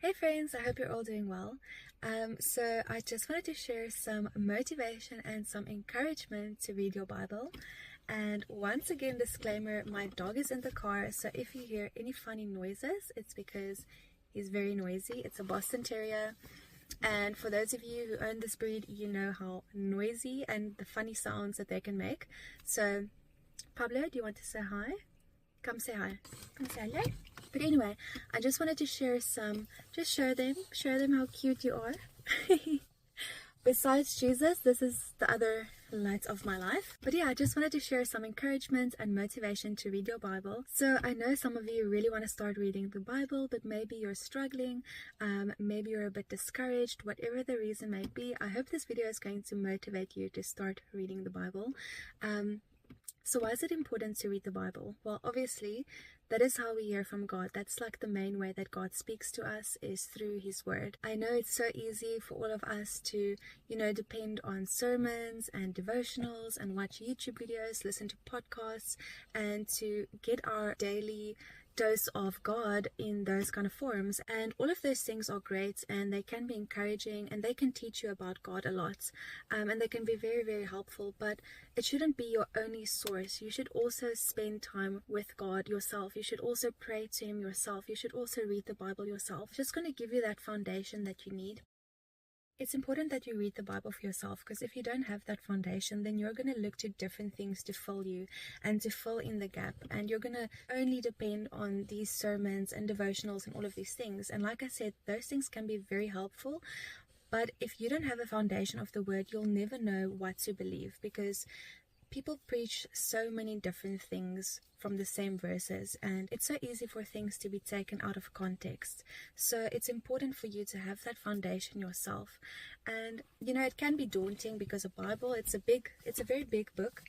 Hey friends, I hope you're all doing well. So I just wanted to share some motivation and some encouragement to read your Bible. And once again, disclaimer, my dog is in the car, so if you hear any funny noises, it's because he's very noisy. It's a Boston Terrier. And for those of you who own this breed, you know how noisy and the funny sounds that they can make. So, Pablo, do you want to say hi? Come say hi. Come say hello. But anyway, I just wanted to share some, just show them how cute you are. Besides Jesus, this is the other light of my life. But yeah, I just wanted to share some encouragement and motivation to read your Bible. So I know some of you really want to start reading the Bible, but maybe you're struggling, maybe you're a bit discouraged, whatever the reason may be. I hope this video is going to motivate you to start reading the Bible. So why is it important to read the Bible? Well, obviously, that is how we hear from God. That's like the main way that God speaks to us, is through His Word. I know it's so easy for all of us to, depend on sermons and devotionals and watch YouTube videos, listen to podcasts, and to get our daily dose of God in those kind of forms. And all of those things are great, and they can be encouraging, and they can teach you about God a lot, and they can be very, very helpful, but it shouldn't be your only source. You should also spend time with God yourself. You should also pray to Him yourself. You should also read the Bible yourself. It's just going to give you that foundation that you need. It's important that you read the Bible for yourself, because if you don't have that foundation, then you're going to look to different things to fill you and to fill in the gap, and you're going to only depend on these sermons and devotionals and all of these things. And like I said, those things can be very helpful, but if you don't have a foundation of the Word, you'll never know what to believe, because people preach so many different things from the same verses, and it's so easy for things to be taken out of context. So it's important for you to have that foundation yourself. And it can be daunting, because a Bible, it's a very big book.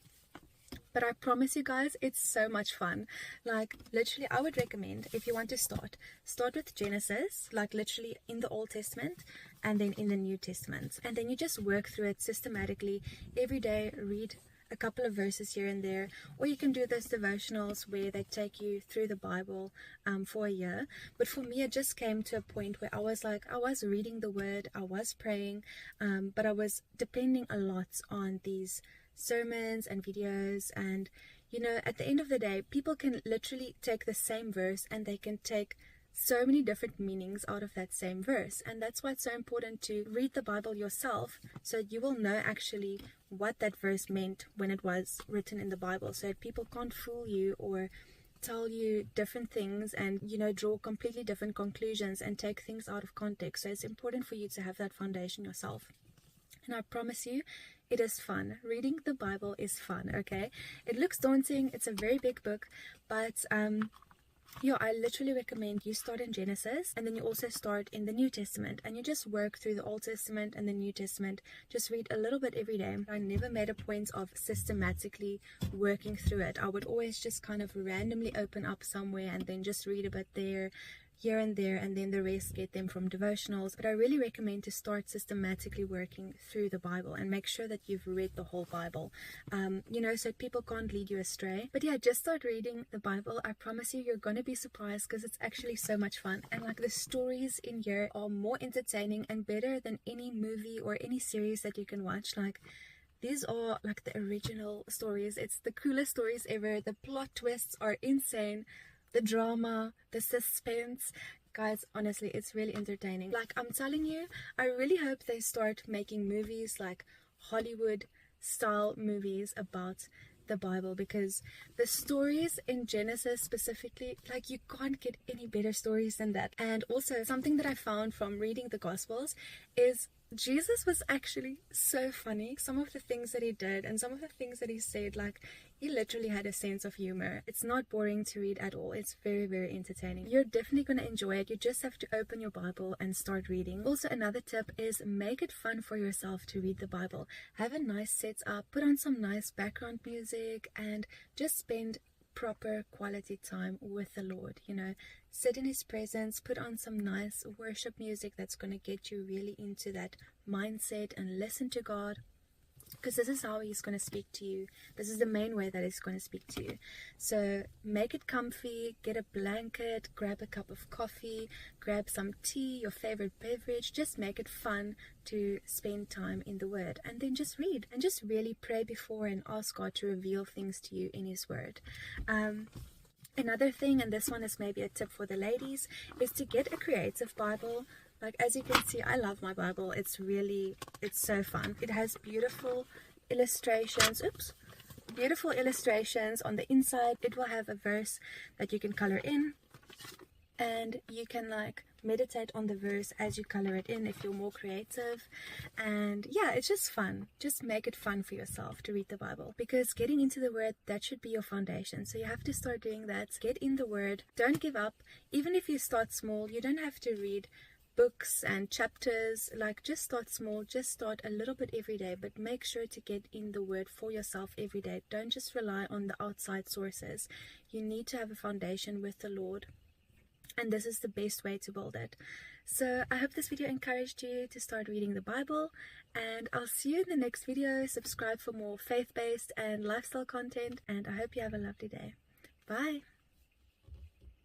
But I promise you guys, it's so much fun. Like, literally, I would recommend, if you want to start with Genesis, like literally in the Old Testament, and then in the New Testament. And then you just work through it systematically. Every day, read a couple of verses here and there, or you can do those devotionals where they take you through the Bible for a year. But for me, it just came to a point where I was reading the Word, I was praying, but I was depending a lot on these sermons and videos. And at the end of the day, people can literally take the same verse and they can take so many different meanings out of that same verse. And that's why it's so important to read the Bible yourself, so you will know actually what that verse meant when it was written in the Bible, so that people can't fool you or tell you different things and draw completely different conclusions and take things out of context. So it's important for you to have that foundation yourself. And I promise you, it is fun. Reading the Bible is fun, okay? It looks daunting, it's a very big book, but I literally recommend you start in Genesis, and then you also start in the New Testament, and you just work through the Old Testament and the New Testament. Just read a little bit every day. I never made a point of systematically working through it. I would always just kind of randomly open up somewhere and then just read a bit there, here and there, and then the rest get them from devotionals. But I really recommend to start systematically working through the Bible and make sure that you've read the whole Bible, so people can't lead you astray. But yeah, just start reading the Bible. I promise you, you're going to be surprised, because it's actually so much fun. And like, the stories in here are more entertaining and better than any movie or any series that you can watch. Like, these are like the original stories. It's the coolest stories ever. The plot twists are insane. The drama, the suspense, guys, honestly, it's really entertaining. Like, I'm telling you, I really hope they start making movies, like Hollywood style movies about the Bible, because the stories in Genesis specifically, like, you can't get any better stories than that. And also, something that I found from reading the Gospels is Jesus was actually so funny. Some of the things that He did and some of the things that He said, like, He literally had a sense of humor. It's not boring to read at all. It's very, very entertaining. You're definitely going to enjoy it. You just have to open your Bible and start reading. Also, another tip is make it fun for yourself to read the Bible. Have a nice setup, put on some nice background music, and just spend proper quality time with the Lord. Sit in His presence, put on some nice worship music that's going to get you really into that mindset and listen to God. because this is how he's going to speak to you. This is the main way that he's going to speak to you. So make it comfy, get a blanket, grab a cup of coffee, grab some tea, your favorite beverage. Just make it fun to spend time in the Word, and then just read and just really pray before and ask God to reveal things to you in His Word. Another thing, and this one is maybe a tip for the ladies, is to get a creative Bible. Like, as you can see, I love my Bible. It's so fun. It has beautiful illustrations. Beautiful illustrations on the inside. It will have a verse that you can color in, and you can like meditate on the verse as you color it in if you're more creative. And yeah, it's just fun. Just make it fun for yourself to read the Bible, because getting into the Word, that should be your foundation. So you have to start doing that. Get in the Word. Don't give up. Even if you start small, you don't have to read books and chapters. Like, just start small, just start a little bit every day, but make sure to get in the Word for yourself every day. Don't just rely on the outside sources. You need to have a foundation with the Lord, and this is the best way to build it. So I hope this video encouraged you to start reading the Bible, and I'll see you in the next video. Subscribe for more faith-based and lifestyle content, and I hope you have a lovely day. Bye.